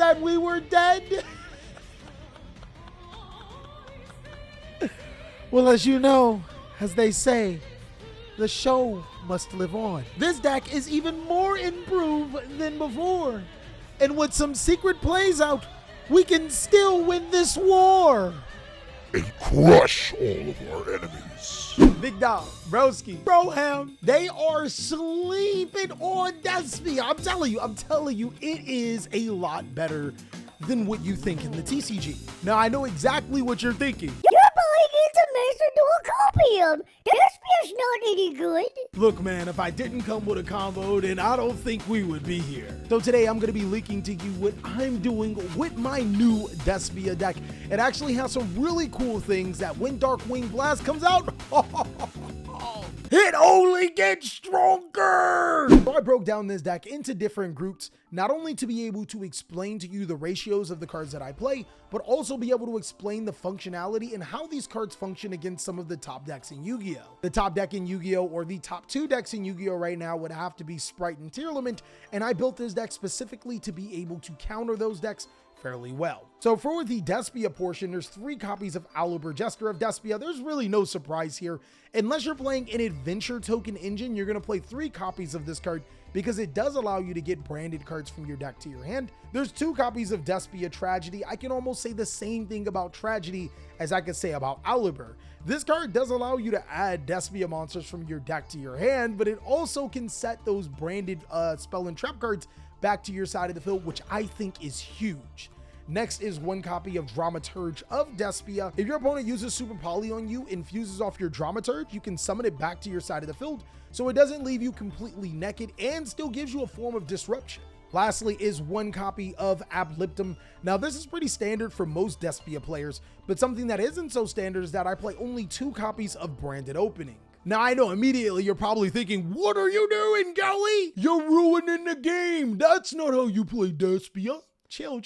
that we were dead? Well, as you know, as they say, the show must live on. This deck is even more improved than before. And with some secret plays out, we can still win this war. And crush all of our enemies. Big Dog, Broski, Broham, they are sleeping on Despia. I'm telling you, it is a lot better than what you think in the TCG. Now, I know exactly what you're thinking. Your boy needs a master dual copium. Despia's not any good. Look, man, if I didn't come with a combo, then I don't think we would be here. So today, I'm gonna be leaking to you what I'm doing with my new Despia deck. It actually has some really cool things that when Darkwing Blast comes out, it only gets stronger! So I broke down this deck into different groups, not only to be able to explain to you the ratios of the cards that I play, but also be able to explain the functionality and how these cards function against some of the top decks in Yu-Gi-Oh! The top deck in Yu-Gi-Oh! Or the top two decks in Yu-Gi-Oh! Right now would have to be Sprite and Tearlament, and I built this deck specifically to be able to counter those decks fairly well. So for the Despia portion, there's 3 copies of Aluber, Jester of Despia. There's really no surprise here. Unless you're playing an adventure token engine, you're going to play 3 copies of this card because it does allow you to get branded cards from your deck to your hand. There's 2 copies of Despia Tragedy. I can almost say the same thing about Tragedy as I could say about Aluber. This card does allow you to add Despia monsters from your deck to your hand, but it also can set those branded spell and trap cards back to your side of the field, which I think is huge. Next is 1 copy of Dramaturge of Despia. If your opponent uses Super Poly on you and fuses off your Dramaturge, you can summon it back to your side of the field, so it doesn't leave you completely naked and still gives you a form of disruption. Lastly is 1 copy of Abliptum. Now this is pretty standard for most Despia players, but something that isn't so standard is that I play only 2 copies of Branded Opening. Now I know immediately you're probably thinking, what are you doing, Gully? You're ruining the game. That's not how you play Despia. Chill.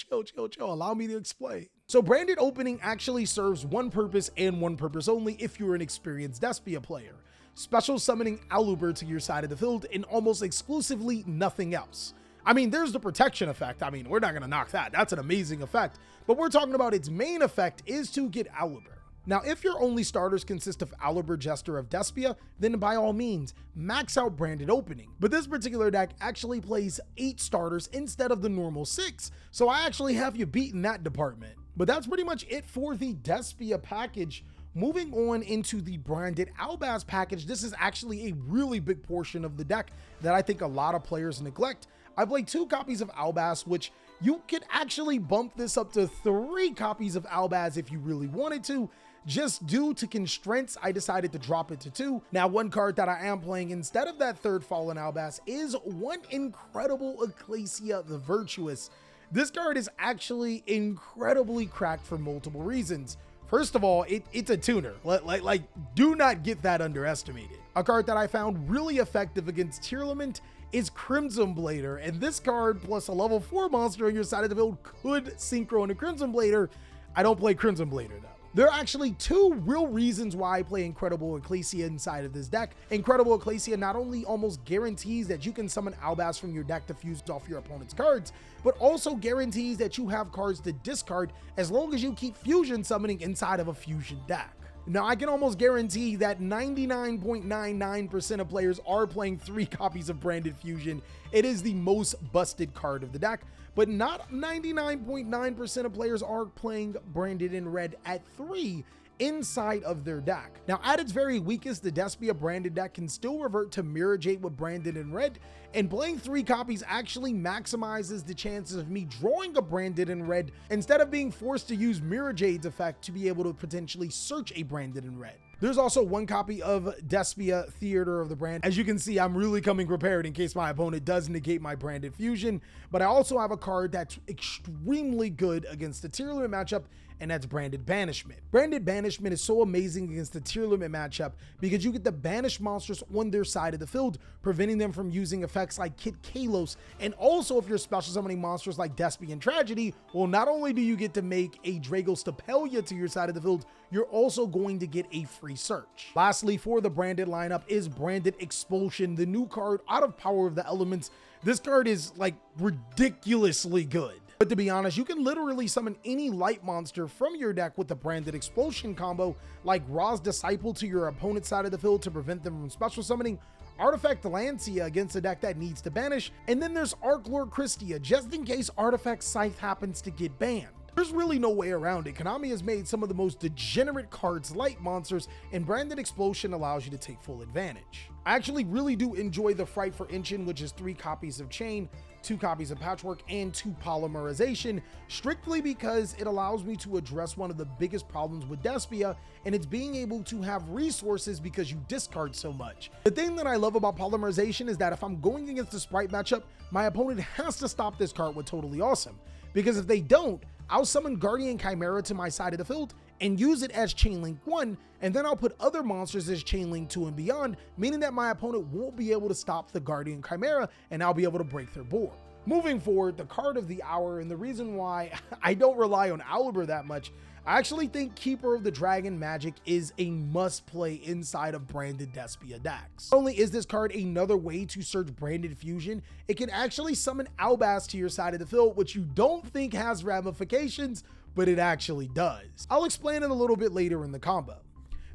Allow me to explain. So Branded Opening actually serves one purpose and one purpose only if you're an experienced Despia player. Special summoning Aluber to your side of the field and almost exclusively nothing else. I mean, there's the protection effect. I mean, we're not gonna knock that. That's an amazing effect. But we're talking about its main effect is to get Aluber. Now, if your only starters consist of Aluber, Jester of Despia, then by all means, max out Branded Opening. But this particular deck actually plays 8 starters instead of the normal 6, so I actually have you beat in that department. But that's pretty much it for the Despia package. Moving on into the Branded Albaz package, this is actually a really big portion of the deck that I think a lot of players neglect. I played 2 copies of Albaz, which you could actually bump this up to 3 copies of Albaz if you really wanted to. Just due to constraints, I decided to drop it to 2. Now, 1 card that I am playing instead of that 3rd Fallen Albaz is 1 incredible Ecclesia the Virtuous. This card is actually incredibly cracked for multiple reasons. First of all, it's a tuner. Like, do not get that underestimated. A card that I found really effective against Tearlament is Crimson Blader, and this card plus a level 4 monster on your side of the field could synchro into Crimson Blader. I don't play Crimson Blader though. There are actually 2 real reasons why I play Incredible Ecclesia inside of this deck. Incredible Ecclesia not only almost guarantees that you can summon Albaz from your deck to fuse off your opponent's cards, but also guarantees that you have cards to discard as long as you keep fusion summoning inside of a fusion deck. Now, I can almost guarantee that 99.99% of players are playing 3 copies of Branded Fusion. It is the most busted card of the deck, but not 99.9% of players are playing Branded in red at 3 inside of their deck. Now, at its very weakest, the Despia Branded deck can still revert to Mirror Jade with Branded in red, and playing 3 copies actually maximizes the chances of me drawing a Branded in red instead of being forced to use Mirror Jade's effect to be able to potentially search a Branded in red. There's also 1 copy of Despia Theater of the Brand. As you can see, I'm really coming prepared in case my opponent does negate my Branded Fusion, but I also have a card that's extremely good against the tier limit matchup, and that's Branded Banishment. Branded Banishment is so amazing against the tier limit matchup because you get the banished monsters on their side of the field, preventing them from using effects like Kid Kalos, and also if you're special summoning monsters like Despia and Tragedy, well, not only do you get to make a Drago Stapelia to your side of the field, you're also going to get a free search. Lastly, for the Branded lineup is Branded Expulsion, the new card out of Power of the Elements. This card is like ridiculously good. But to be honest, you can literally summon any light monster from your deck with the Branded Explosion combo, like Ra's Disciple to your opponent's side of the field to prevent them from special summoning, Artifact Lancia against a deck that needs to banish, and then there's Arc Lord Christia just in case Artifact Scythe happens to get banned. There's really no way around it. Konami has made some of the most degenerate cards light monsters, and Branded Explosion allows you to take full advantage. I actually really do enjoy the Fright for Inchin, which is 3 copies of Chain, 2 copies of Patchwork, and 2 Polymerization, strictly because it allows me to address one of the biggest problems with Despia, and it's being able to have resources because you discard so much. The thing that I love about Polymerization is that if I'm going against a Sprite matchup, my opponent has to stop this card with Totally Awesome, because if they don't, I'll summon Guardian Chimera to my side of the field and use it as Chainlink 1, and then I'll put other monsters as Chainlink 2 and beyond, meaning that my opponent won't be able to stop the Guardian Chimera and I'll be able to break their board. Moving forward, the card of the hour, and the reason why I don't rely on Owlbear that much, I actually think Keeper of the Dragon Magic is a must play inside of branded Despia decks. Not only is this card another way to search branded fusion, it can actually summon Albaz to your side of the field, which you don't think has ramifications, but it actually does. I'll explain it a little bit later in the combo.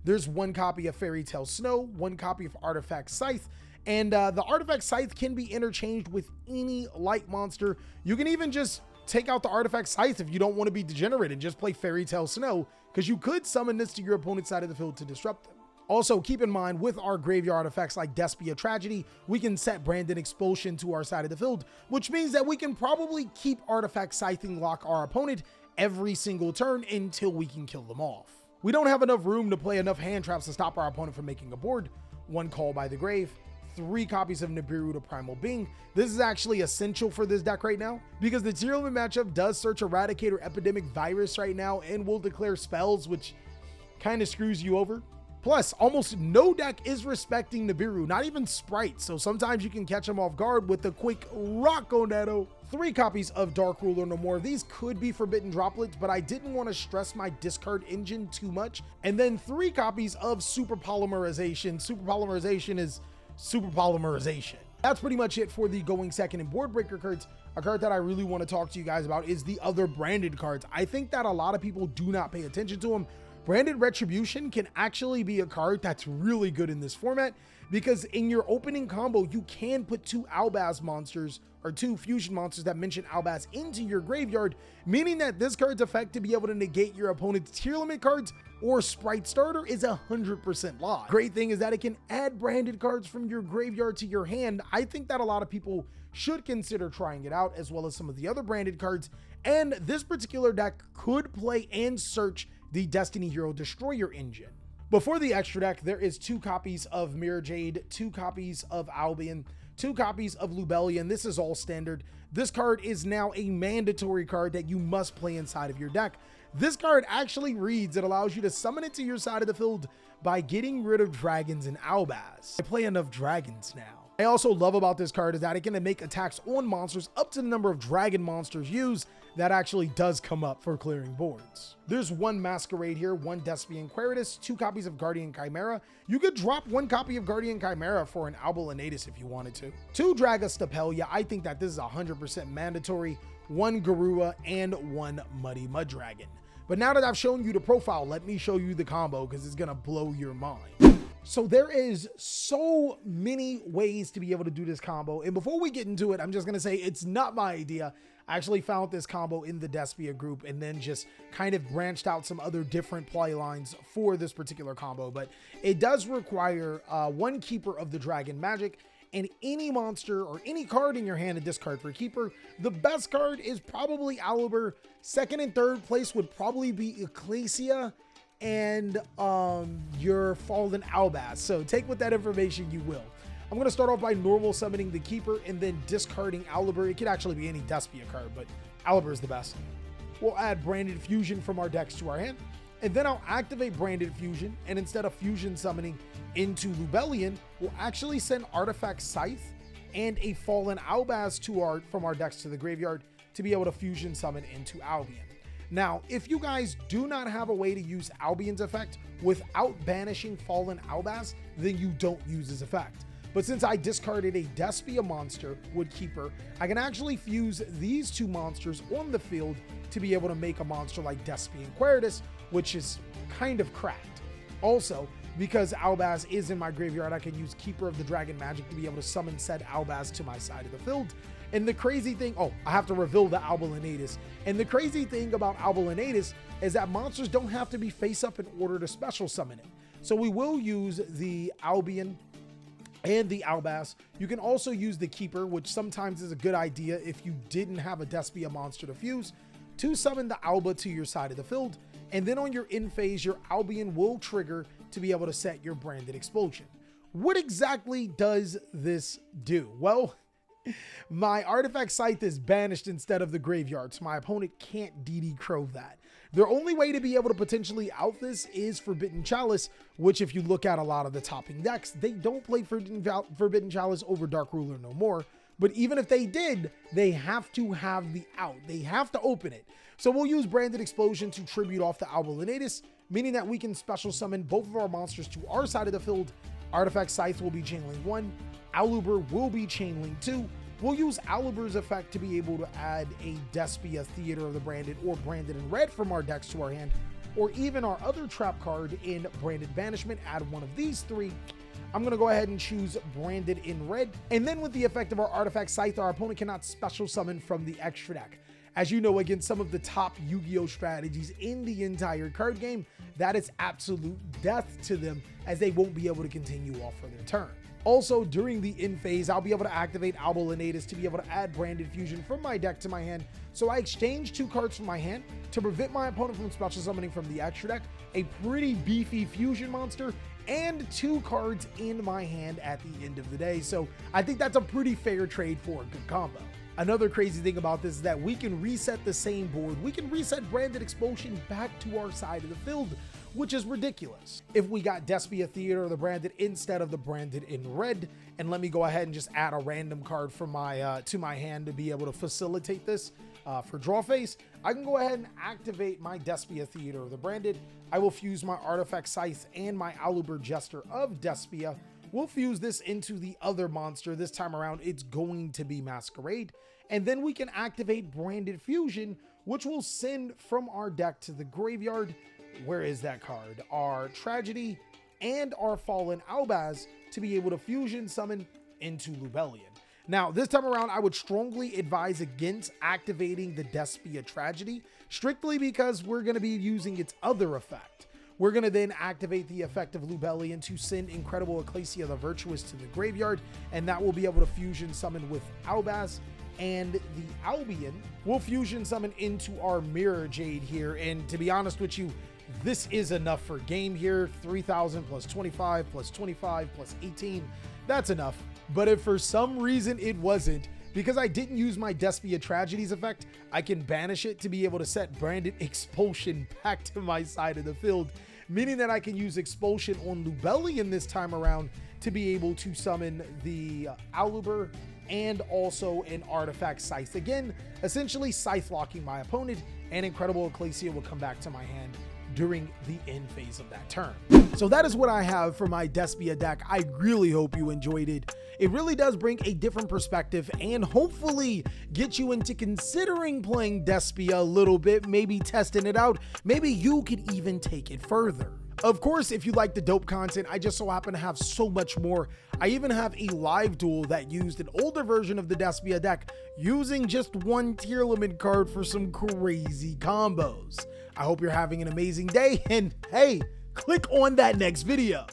There's 1 copy of Fairy Tale Snow, 1 copy of Artifact Scythe, and the Artifact Scythe can be interchanged with any light monster. You can even just take out the Artifact Scythe if you don't want to be degenerate and just play Fairy Tale Snow, because you could summon this to your opponent's side of the field to disrupt them. Also, keep in mind, with our graveyard artifacts like Despia Tragedy, we can set Branded Expulsion to our side of the field, which means that we can probably keep Artifact Scything lock our opponent every single turn until we can kill them off. We don't have enough room to play enough hand traps to stop our opponent from making a board. 1 Call by the Grave, 3 copies of Nibiru to Primal Being. This is actually essential for this deck right now because the tier limit matchup does search Eradicator Epidemic Virus right now and will declare spells, which kind of screws you over. Plus, almost no deck is respecting Nibiru, not even Sprite, so sometimes you can catch them off guard with a quick Rockonetto. 3 copies of Dark Ruler No More. These could be Forbidden Droplets, but I didn't want to stress my discard engine too much. And then 3 copies of Super Polymerization. Super Polymerization is Super Polymerization. That's pretty much it for the Going Second and Board Breaker cards. A card that I really want to talk to you guys about is the other branded cards. I think that a lot of people do not pay attention to them. Branded Retribution can actually be a card that's really good in this format because in your opening combo, you can put 2 Albaz monsters or 2 fusion monsters that mention Albaz into your graveyard, meaning that this card's effect to be able to negate your opponent's tier limit cards or Sprite starter is 100% locked. Great thing is that it can add branded cards from your graveyard to your hand. I think that a lot of people should consider trying it out, as well as some of the other branded cards, and this particular deck could play and search the Destiny Hero Destroyer engine. Before the extra deck, there is 2 copies of Mirror Jade, 2 copies of Albion, 2 copies of Lubellion. This is all standard. This card is now a mandatory card that you must play inside of your deck. This card actually reads, it allows you to summon it to your side of the field by getting rid of dragons and Albaz. I play enough dragons now. I also love about this card is that it can make attacks on monsters up to the number of dragon monsters used. That actually does come up for clearing boards. There's 1 Masquerade here, 1 Despian Queritus, 2 copies of Guardian Chimera. You could drop 1 copy of Guardian Chimera for an Albulinatus if you wanted to. 2 Dragostapelia. I think that this is 100% mandatory. 1 Garua and 1 Muddy Mud Dragon. But now that I've shown you the profile, let me show you the combo because it's gonna blow your mind. So there is so many ways to be able to do this combo. And before we get into it, I'm just gonna say it's not my idea. I actually found this combo in the Despia group and then just kind of branched out some other different play lines for this particular combo. But it does require 1 Keeper of the Dragon Magic and any monster or any card in your hand to discard for Keeper. The best card is probably Owlbear. 2nd and 3rd place would probably be Ecclesia and your Fallen Albaz. So take with that information you will. I'm going to start off by normal summoning the Keeper and then discarding Owlbear. It could actually be any Despia card, but Owlbear is the best. We'll add Branded Fusion from our decks to our hand, and then I'll activate Branded Fusion, and instead of fusion summoning into Lubellion, we'll actually send Artifact Scythe and a Fallen Albaz from our decks to the graveyard to be able to fusion summon into Albion. Now, if you guys do not have a way to use Albion's effect without banishing Fallen Albaz, then you don't use his effect. But since I discarded a Despia monster, Woodkeeper, I can actually fuse these two monsters on the field to be able to make a monster like Despia and Queritus, which is kind of cracked. Also, because Albaz is in my graveyard, I can use Keeper of the Dragon Magic to be able to summon said Albaz to my side of the field. And the crazy thing, I have to reveal the Albulinatus. And the crazy thing about Albulinatus is that monsters don't have to be face up in order to special summon it. So we will use the Albion and the Albaz. You can also use the Keeper, which sometimes is a good idea if you didn't have a Despia monster to fuse, to summon the Alba to your side of the field. And then on your end phase, your Albion will trigger to be able to set your Branded Explosion. What exactly does this do? Well, my Artifact Scythe is banished instead of the graveyard, so my opponent can't DD Crow that. Their only way to be able to potentially out this is Forbidden Chalice, which if you look at a lot of the topping decks, they don't play Forbidden Chalice over Dark Ruler no more. But even if they did, they have to have the out. They have to open it. So we'll use Branded Explosion to tribute off the Albulinatus, meaning that we can special summon both of our monsters to our side of the field. Artifact Scythe will be Chainlink 1. Aluber will be Chainlink 2. We'll use Aluber's effect to be able to add a Despia, Theater of the Branded, or Branded in Red from our decks to our hand, or even our other trap card in Branded Banishment, add one of these three. I'm going to go ahead and choose Branded in Red. And then with the effect of our Artifact Scythe, our opponent cannot special summon from the extra deck. As you know, against some of the top Yu-Gi-Oh strategies in the entire card game, that is absolute death to them, as they won't be able to continue off for their turn. Also, during the end phase, I'll be able to activate Albulinatus to be able to add Branded Fusion from my deck to my hand. So I exchange 2 cards from my hand to prevent my opponent from special summoning from the extra deck a pretty beefy fusion monster and 2 cards in my hand at the end of the day. So I think that's a pretty fair trade for a good combo. Another crazy thing about this is that we can reset the same board. We can reset Branded Explosion back to our side of the field, which is ridiculous. If we got Despia, Theater of the Branded instead of the Branded in Red, and let me go ahead and just add a random card from my to my hand to be able to facilitate this for draw phase, I can go ahead and activate my Despia, Theater of the Branded. I will fuse my Artifact Scythe and my Aluber Jester of Despia. We'll fuse this into the other monster. This time around, it's going to be Masquerade. And then we can activate Branded Fusion, which will send from our deck to the graveyard. Where is that card? Our Tragedy and our Fallen Albaz to be able to fusion summon into Lubellion. Now, this time around, I would strongly advise against activating the Despia Tragedy, strictly because we're going to be using its other effect. We're going to then activate the effect of Lubellion to send Incredible Ecclesia the Virtuous to the graveyard, and that will be able to fusion summon with Albaz. And the Albion will fusion summon into our Mirror Jade here. And to be honest with you, this is enough for game here. 3,000 plus 25 plus 25 plus 18. That's enough. But if for some reason it wasn't, because I didn't use my Despia Tragedies effect, I can banish it to be able to set Branded Expulsion back to my side of the field, meaning that I can use Expulsion on Lubellion this time around to be able to summon the Aluber and also an Artifact Scythe again, essentially Scythe locking my opponent, and Incredible Ecclesia will come back to my hand during the end phase of that turn. So that is what I have for my Despia deck. I really hope you enjoyed it. It really does bring a different perspective and hopefully get you into considering playing Despia a little bit, maybe testing it out. Maybe you could even take it further. Of course, if you like the dope content, I just so happen to have so much more. I even have a live duel that used an older version of the Despia deck using just one tier limit card for some crazy combos. I hope you're having an amazing day, and hey, click on that next video.